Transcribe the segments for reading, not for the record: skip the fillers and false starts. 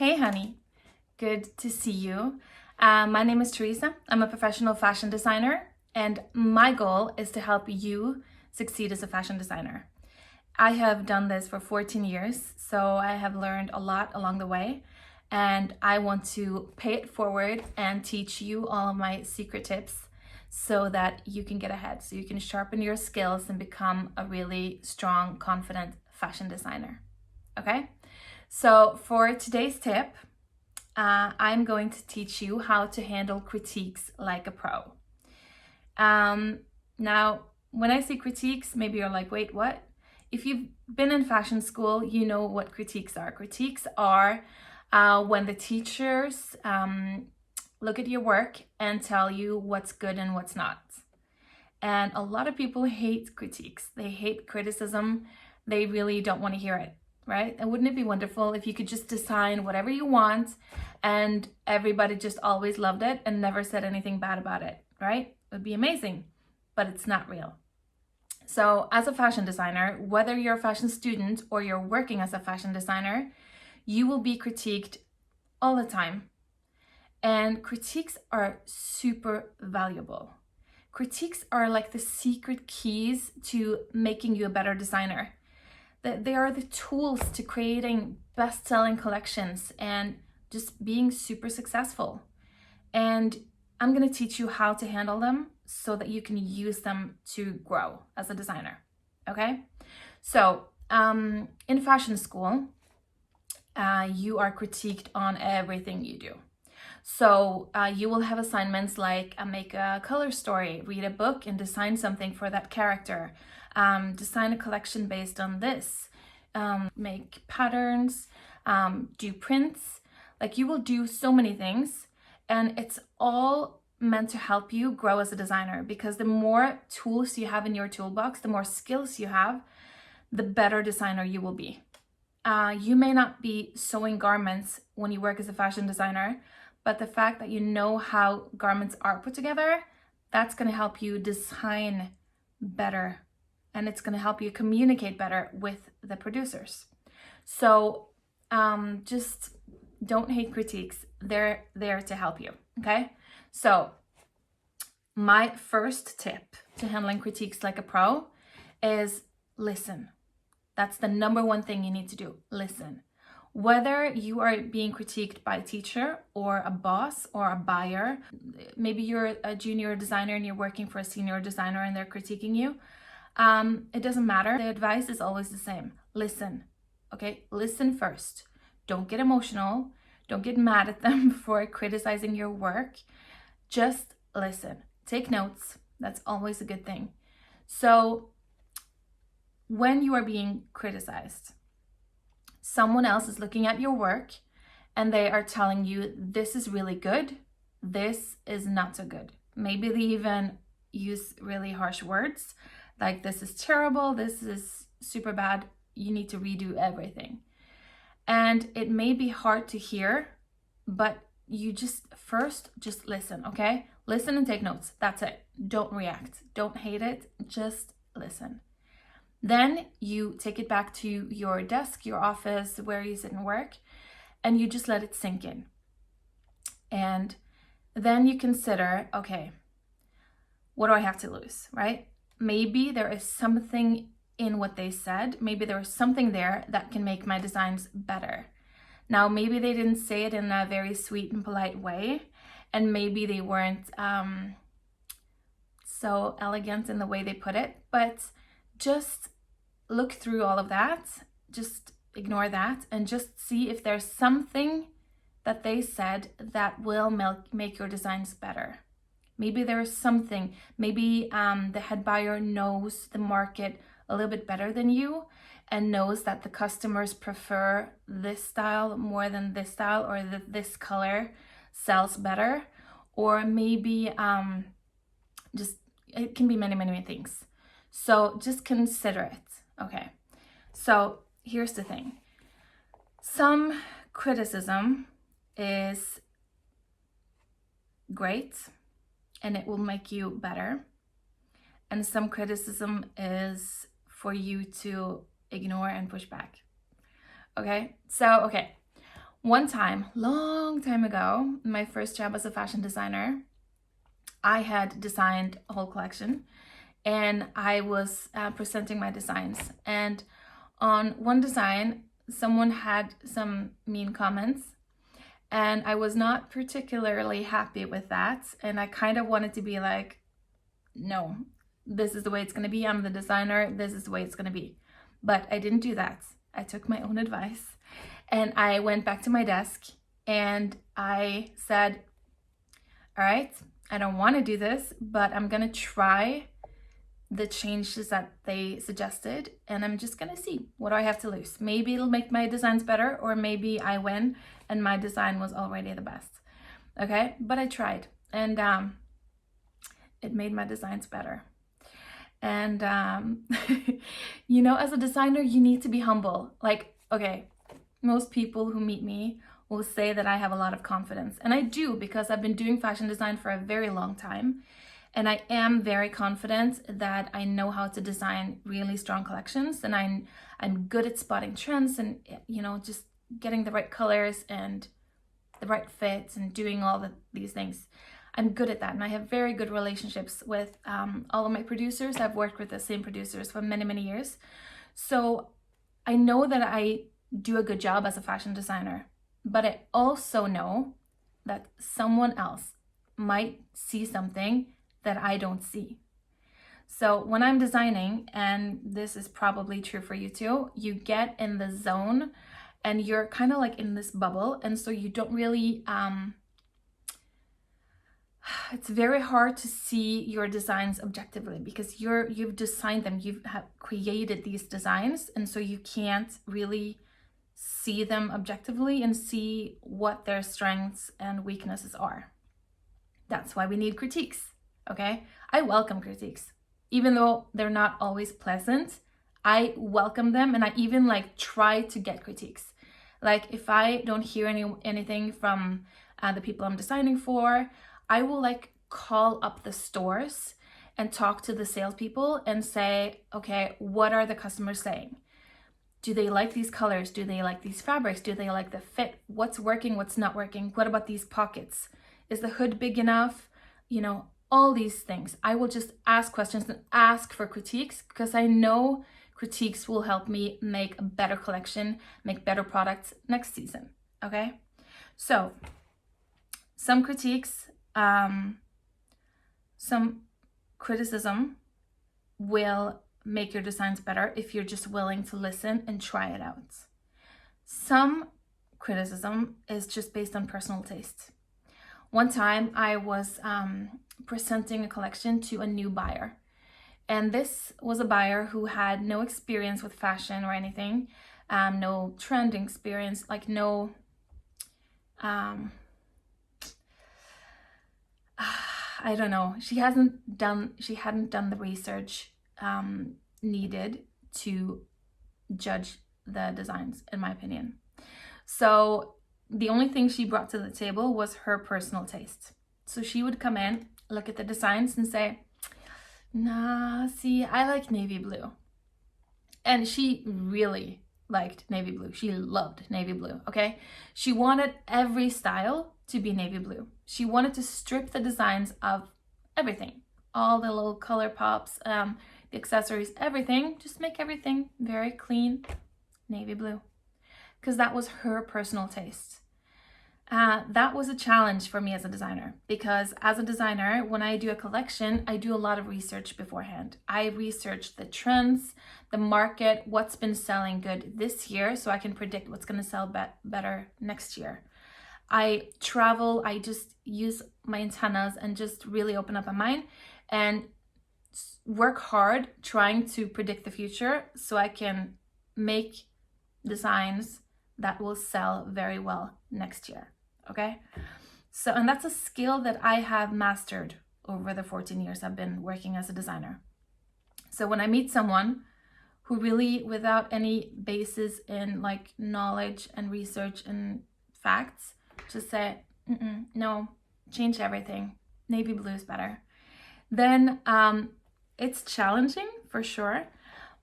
Hey, honey. Good to see you. My name is Teresa. I'm a professional fashion designer, and my goal is to help you succeed as a fashion designer. I have done this for 14 years, so I have learned a lot along the way, and I want to pay it forward and teach you all of my secret tips so that you can get ahead, so you can sharpen your skills and become a really strong, confident fashion designer. Okay? So for today's tip, I'm going to teach you how to handle critiques like a pro. Now, when I say critiques, maybe you're like, wait, what? If you've been in fashion school, you know what critiques are. Critiques are when the teachers look at your work and tell you what's good and what's not. And a lot of people hate critiques. They hate criticism. They really don't want to hear it, right? And wouldn't it be wonderful if you could just design whatever you want and everybody just always loved it and never said anything bad about it, right? It would be amazing, but it's not real. So as a fashion designer, whether you're a fashion student or you're working as a fashion designer, you will be critiqued all the time. And critiques are super valuable. Critiques are like the secret keys to making you a better designer. They are the tools to creating best-selling collections and just being super successful. And I'm going to teach you how to handle them so that you can use them to grow as a designer. Okay? So in fashion school, you are critiqued on everything you do. So you will have assignments like make a color story, read a book and design something for that character, design a collection based on this, make patterns, do prints. Like you will do so many things, and it's all meant to help you grow as a designer, because the more tools you have in your toolbox, the more skills you have, the better designer you will be. You may not be sewing garments when you work as a fashion designer, but the fact that you know how garments are put together, that's going to help you design better, and it's going to help you communicate better with the producers. So just don't hate critiques. They're there to help you, okay? So my first tip to handling critiques like a pro is listen. That's the number one thing you need to do. Listen. Whether you are being critiqued by a teacher or a boss or a buyer, maybe you're a junior designer and you're working for a senior designer and they're critiquing you, it doesn't matter. The advice is always the same. Listen, okay? Listen first. Don't get emotional. Don't get mad at them for criticizing your work. Just listen. Take notes. That's always a good thing. So when you are being criticized, someone else is looking at your work and they are telling you this is really good, this is not so good. Maybe they even use really harsh words like this is terrible, this is super bad, you need to redo everything. And it may be hard to hear, but you just listen, okay? Listen and take notes. That's it. Don't react. Don't hate it. Just listen. Then you take it back to your desk, your office, where you sit and work, and you just let it sink in. And then you consider, okay, what do I have to lose, right? Maybe there is something in what they said. Maybe there is something there that can make my designs better. Now, maybe they didn't say it in a very sweet and polite way, and maybe they weren't so elegant in the way they put it, but just look through all of that, just ignore that, and just see if there's something that they said that will make your designs better. Maybe there's something, maybe the head buyer knows the market a little bit better than you and knows that the customers prefer this style more than this style, or that this color sells better, or maybe just it can be many, many, many things. So just consider it. Okay, so here's the thing. Some criticism is great and it will make you better. And some criticism is for you to ignore and push back. Okay, so, One time, long time ago, my first job as a fashion designer, I had designed a whole collection and I was presenting my designs. And on one design, someone had some mean comments, and I was not particularly happy with that. And I kind of wanted to be like, no, this is the way it's going to be. I'm the designer. This is the way it's going to be. But I didn't do that. I took my own advice and I went back to my desk and I said, all right, I don't want to do this, but I'm going to try the changes that they suggested, and I'm just gonna see what do I have to lose. Maybe it'll make my designs better, or maybe I win and my design was already the best. Okay, but I tried, and it made my designs better. And you know, as a designer, you need to be humble. Like, okay, most people who meet me will say that I have a lot of confidence, and I do, because I've been doing fashion design for a very long time. And I am very confident that I know how to design really strong collections, and I'm good at spotting trends and, you know, just getting the right colors and the right fits and doing all these things. I'm good at that, and I have very good relationships with all of my producers. I've worked with the same producers for many, many years. So I know that I do a good job as a fashion designer, but I also know that someone else might see something that I don't see. So when I'm designing, and this is probably true for you too, you get in the zone and you're kind of like in this bubble, and so you don't really it's very hard to see your designs objectively, because you've designed them, have created these designs, and so you can't really see them objectively and see what their strengths and weaknesses are. That's why we need critiques. Okay, I welcome critiques, even though they're not always pleasant. I welcome them, and I even like try to get critiques. Like if I don't hear anything from the people I'm designing for, I will like call up the stores and talk to the salespeople and say, okay, what are the customers saying? Do they like these colors? Do they like these fabrics? Do they like the fit? What's working? What's not working? What about these pockets? Is the hood big enough? You know, all these things. I will just ask questions and ask for critiques, because I know critiques will help me make a better collection, make better products next season. Okay, so some critiques, some criticism will make your designs better if you're just willing to listen and try it out. Some criticism is just based on personal taste. One time I was presenting a collection to a new buyer, and this was a buyer who had no experience with fashion or anything, no trending experience, like no I don't know, she hadn't done the research needed to judge the designs, in my opinion. So the only thing she brought to the table was her personal taste. So she would come in, look at the designs and say, nah, see, I like navy blue. And she really liked navy blue. She loved navy blue, okay? She wanted every style to be navy blue. She wanted to strip the designs of everything, all the little color pops, the accessories, everything, just make everything very clean, navy blue, because that was her personal taste. That was a challenge for me as a designer, because as a designer, when I do a collection, I do a lot of research beforehand. I research the trends, the market, what's been selling good this year, so I can predict what's going to sell better next year. I travel, I just use my antennas and just really open up my mind and work hard trying to predict the future so I can make designs that will sell very well next year. Okay, so, and that's a skill that I have mastered over the 14 years I've been working as a designer. So when I meet someone who really, without any basis in like knowledge and research and facts, just say, no, change everything, navy blue is better, then it's challenging for sure,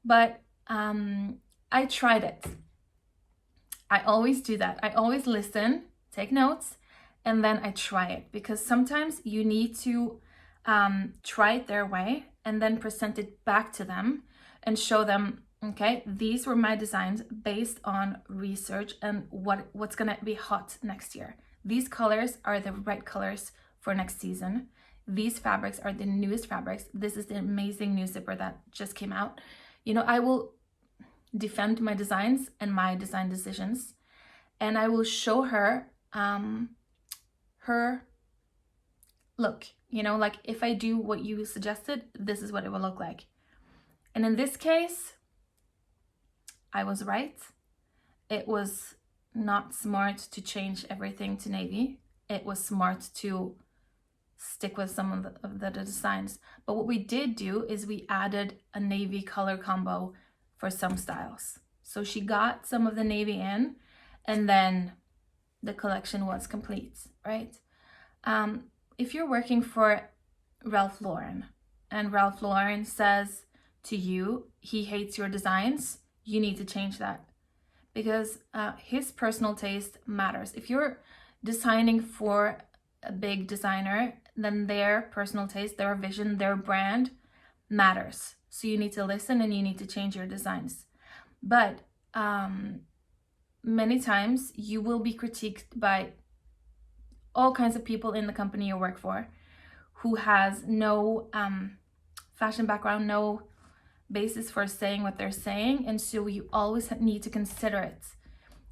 but I tried it. I always do that. I always listen, take notes, and then I try it, because sometimes you need to try it their way and then present it back to them and show them, okay, these were my designs based on research and what's gonna be hot next year. These colors are the right colors for next season. These fabrics are the newest fabrics. This is the amazing new zipper that just came out. You know, I will defend my designs and my design decisions, and I will show her her look, you know, like if I do what you suggested, this is what it will look like. And in this case, I was right. It was not smart to change everything to navy. It was smart to stick with some of the designs. But what we did do is we added a navy color combo for some styles. So she got some of the navy in, and then the collection was complete, right? If you're working for Ralph Lauren and Ralph Lauren says to you, he hates your designs, you need to change that, because his personal taste matters. If you're designing for a big designer, then their personal taste, their vision, their brand matters. So you need to listen and you need to change your designs. But many times you will be critiqued by all kinds of people in the company you work for who has no fashion background, no basis for saying what they're saying. And so you always need to consider it.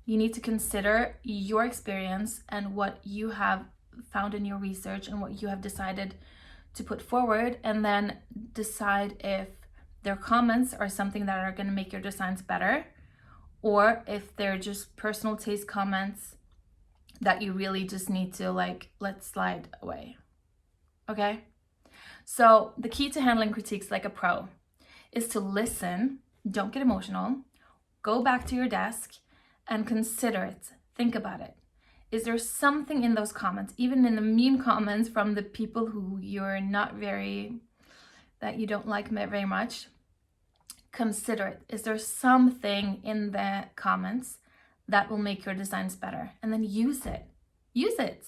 You need to consider your experience and what you have found in your research and what you have decided to put forward, and then decide if their comments are something that are going to make your designs better, or if they're just personal taste comments that you really just need to like let slide away. Okay? So the key to handling critiques like a pro is to listen, don't get emotional, go back to your desk and consider it. Think about it. Is there something in those comments, even in the mean comments from the people who you're not that you don't like very much? Consider it. Is there something in the comments that will make your designs better? And then use it. Use it.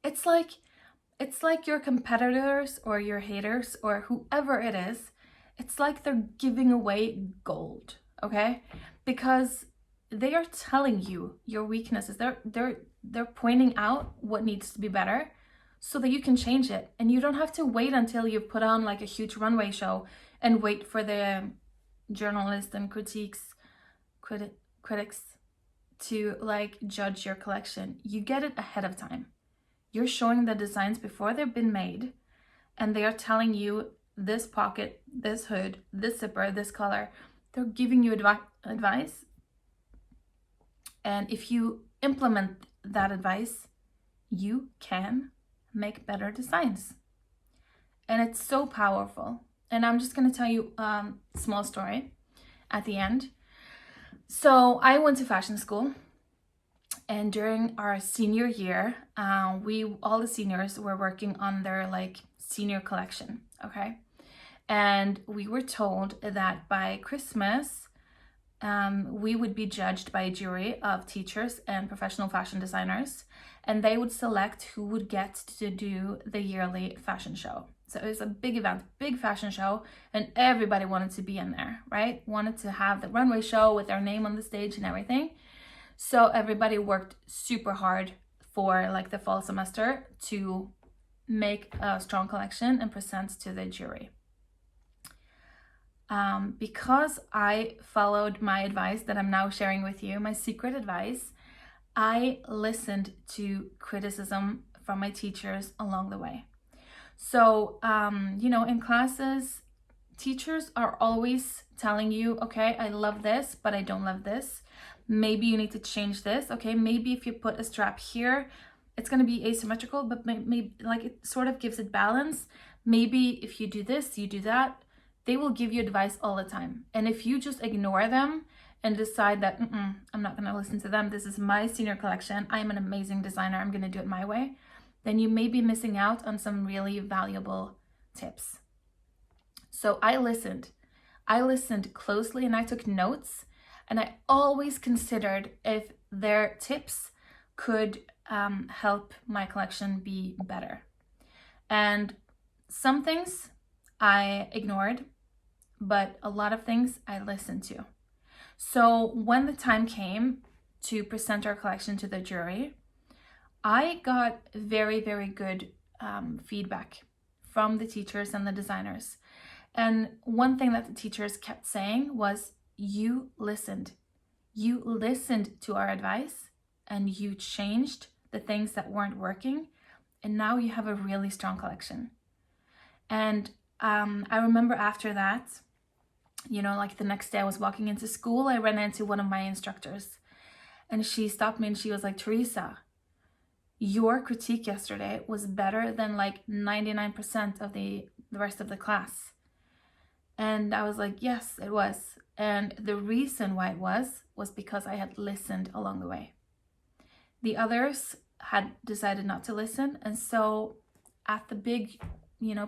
It's like your competitors or your haters or whoever it is, it's like they're giving away gold, okay? Because they are telling you your weaknesses. They're pointing out what needs to be better so that you can change it. And you don't have to wait until you've put on like a huge runway show and wait for the journalists and critics to like judge your collection. You get it ahead of time. You're showing the designs before they've been made, and they are telling you this pocket, this hood, this zipper, this color. They're giving you advice. And if you implement that advice, you can make better designs. And it's so powerful. And I'm just going to tell you a small story at the end. So I went to fashion school, and during our senior year, all the seniors were working on their like senior collection, okay? And we were told that by Christmas, we would be judged by a jury of teachers and professional fashion designers, and they would select who would get to do the yearly fashion show. So it was a big event, big fashion show, and everybody wanted to be in there, right? Wanted to have the runway show with their name on the stage and everything. So everybody worked super hard for like the fall semester to make a strong collection and present to the jury. Because I followed my advice that I'm now sharing with you, my secret advice, I listened to criticism from my teachers along the way. So, in classes, teachers are always telling you, okay, I love this, but I don't love this. Maybe you need to change this. Okay, maybe if you put a strap here, it's going to be asymmetrical, but maybe like it sort of gives it balance. Maybe if you do this, you do that. They will give you advice all the time. And if you just ignore them and decide that, I'm not going to listen to them, this is my senior collection, I'm an amazing designer, I'm going to do it my way, then you may be missing out on some really valuable tips. So I listened closely and I took notes, and I always considered if their tips could help my collection be better. And some things I ignored, but a lot of things I listened to. So when the time came to present our collection to the jury, I got very, very good feedback from the teachers and the designers. And one thing that the teachers kept saying was, you listened. You listened to our advice and you changed the things that weren't working. And now you have a really strong collection. And I remember after that, like the next day I was walking into school, I ran into one of my instructors and she stopped me and she was like, Teresa, your critique yesterday was better than like 99% of the rest of the class. And I was like, yes, it was. And the reason why it was because I had listened along the way. The others had decided not to listen. And so at the big,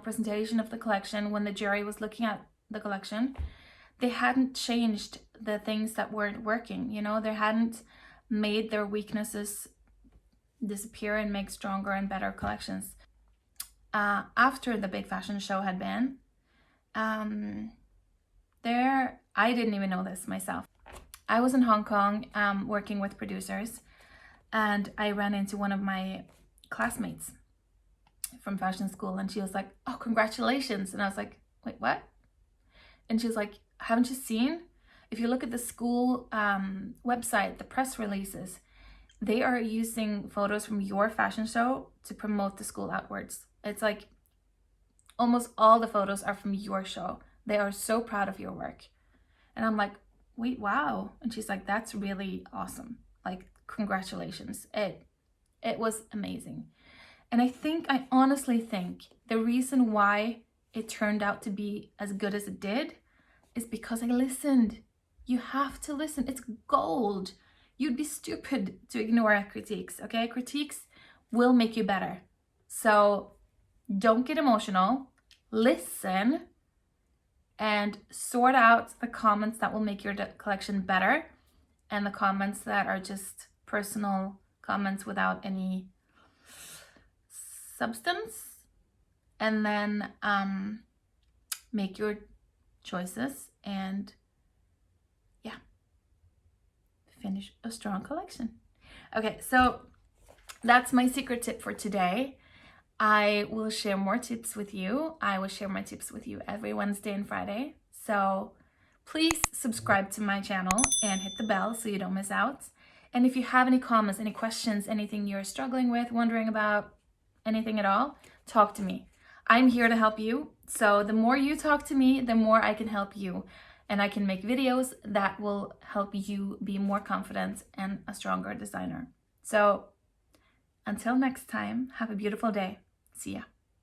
presentation of the collection, when the jury was looking at the collection, they hadn't changed the things that weren't working. They hadn't made their weaknesses disappear and make stronger and better collections. After the big fashion show had been, I didn't even know this myself. I was in Hong Kong working with producers, and I ran into one of my classmates from fashion school, and she was like, oh, congratulations. And I was like, wait, what? And she was like, haven't you seen? If you look at the school website, the press releases, they are using photos from your fashion show to promote the school outwards. It's like almost all the photos are from your show. They are so proud of your work. And I'm like, wait, wow. And she's like, that's really awesome. Like, congratulations. It was amazing. And I honestly think the reason why it turned out to be as good as it did is because I listened. You have to listen. It's gold. You'd be stupid to ignore critiques, okay? Critiques will make you better. So don't get emotional. Listen and sort out the comments that will make your collection better and the comments that are just personal comments without any substance. And then make your choices and finish a strong collection. Okay, so that's my secret tip for today. I will share more tips with you. I will share my tips with you every Wednesday and Friday. So please subscribe to my channel and hit the bell so you don't miss out. And if you have any comments, any questions, anything you're struggling with, wondering about, anything at all, talk to me. I'm here to help you. So the more you talk to me, the more I can help you. And I can make videos that will help you be more confident and a stronger designer. So until next time, have a beautiful day. See ya.